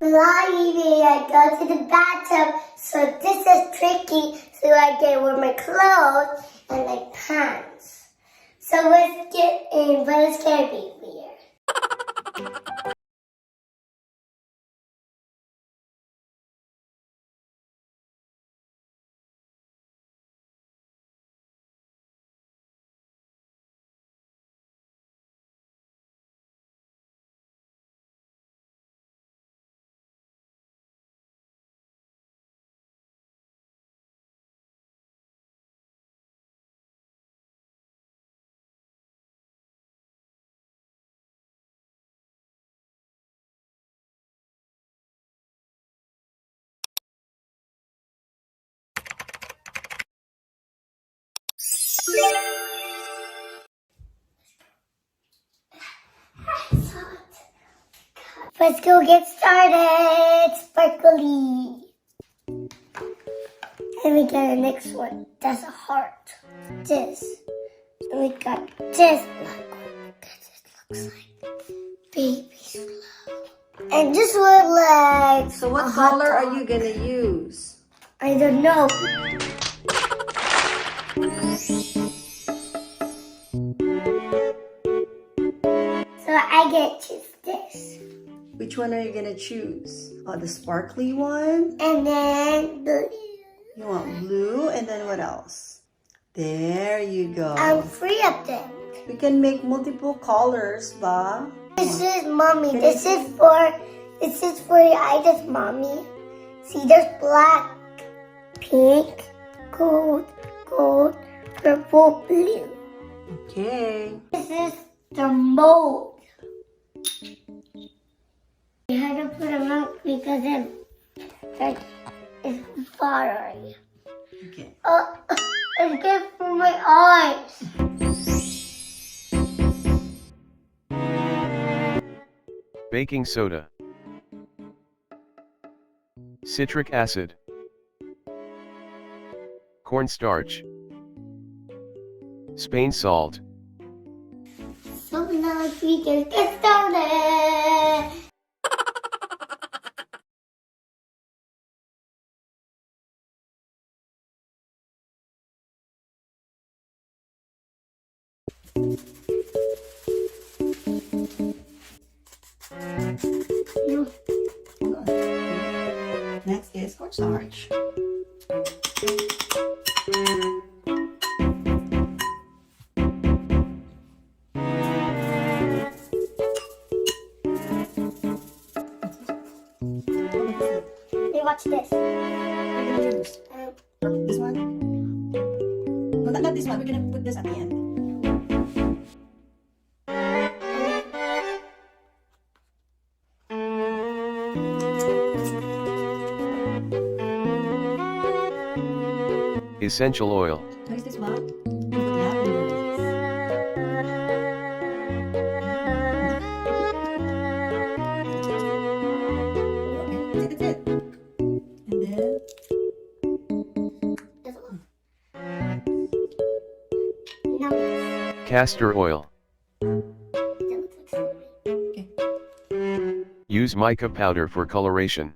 Maybe I go to the bathtub, so this is tricky, so I can wear my clothes and my pants. So let's get in, but it's gonna be weird. Let's go get started, sparkly. And we got the next one. That's a heart. This. And we got this black one. This looks like baby's love. And this one like. So what color are you gonna use? I don't know. So I get to choose this. Which one are you gonna choose? Oh, the sparkly one? And then blue. You want blue, and then what else? There you go. I'm free of them. We can make multiple colors, ba? This is mommy. This is for your eyes, mommy. See, there's black, pink, gold, purple, blue. Okay. This is the mold. I had to put them out because it's watery. Okay. It's good for my eyes. Baking soda, citric acid, cornstarch, Spain salt. So now we can get started. Next is cornstarch. Hey, watch this. We're gonna use this one. No, not this one. We're gonna put this at the end. Essential oil, What is this one? Put lavender. Okay, that's it. And then castor oil. okay. Use mica powder for coloration.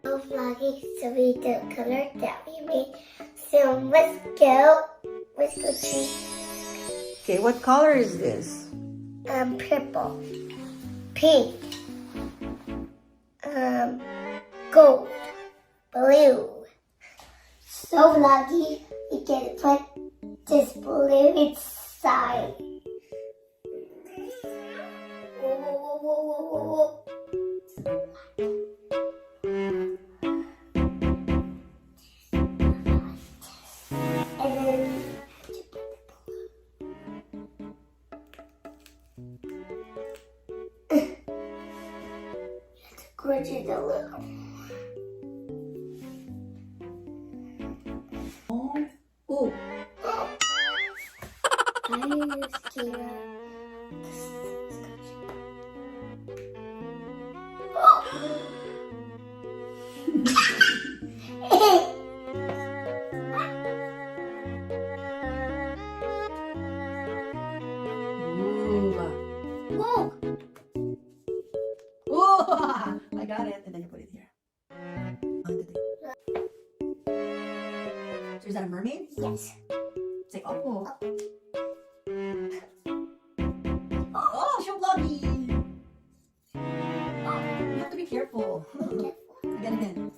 So vloggy, so we the color that we made. So let's go to Okay, what color is this? purple, pink, gold, blue. So lucky we can put this blue inside. Whoa, whoa, whoa, whoa, whoa, whoa. And then gorgeous a little. Oh, I'm scared. ooh. Whoa! got it. And then you put it here. So is that a mermaid? Yes. Say, oh. Oh, show vloggy. Oh, you have to be careful. Again.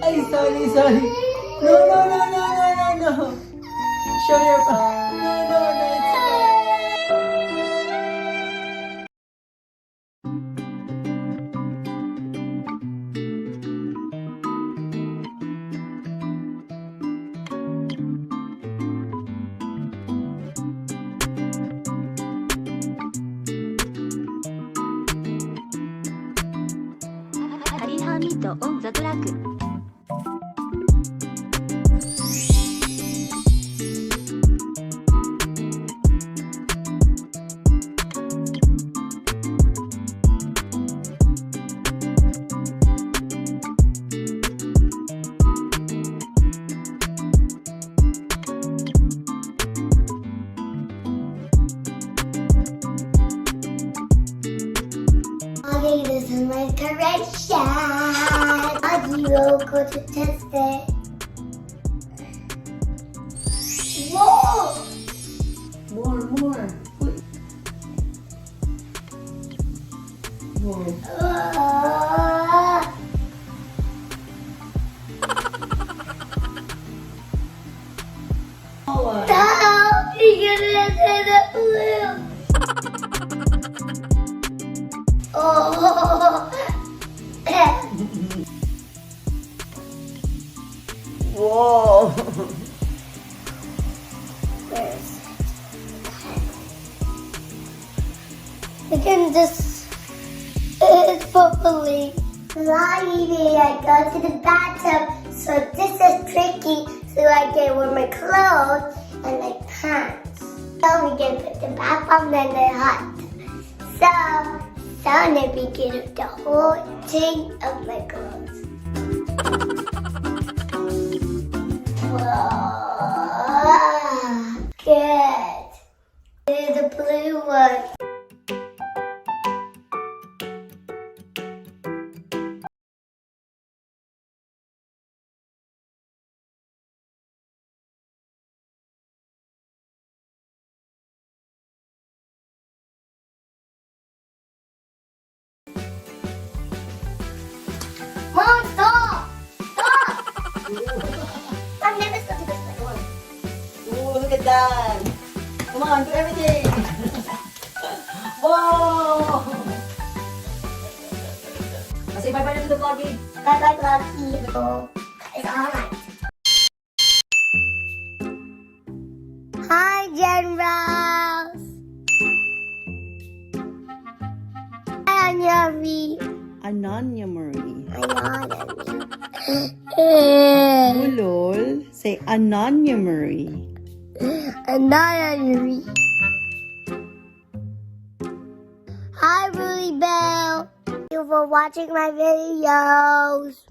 Ay, sorry. No. Show your No, it's okay. Harihamito on the track. Okay, this is my correction. Audio, go to test it. Whoa! More. Whoa. Stop! You're gonna say the blue. Oh! Whoa. Where is it? We can just. It's bubbling. Slimy, I go to the bathtub, so this is tricky, so I can wear my clothes and my pants. So we can put the back on and the hot. So now we get the whole thing of my clothes. Whoa, good. This is the blue one. Mom, stop! Stop! I've never started this before. Ooh, look at that. Come on, do everything. Whoa. Say bye-bye to the vloggy. Bye-bye, Lucky. It's alright. Hi, Generals. Hi, Anyavi. Ananya Marie. Anyavi. Ulol. Say Ananya Marie. Anyavi. Hi, Ruby Bell. Thank you for watching my videos.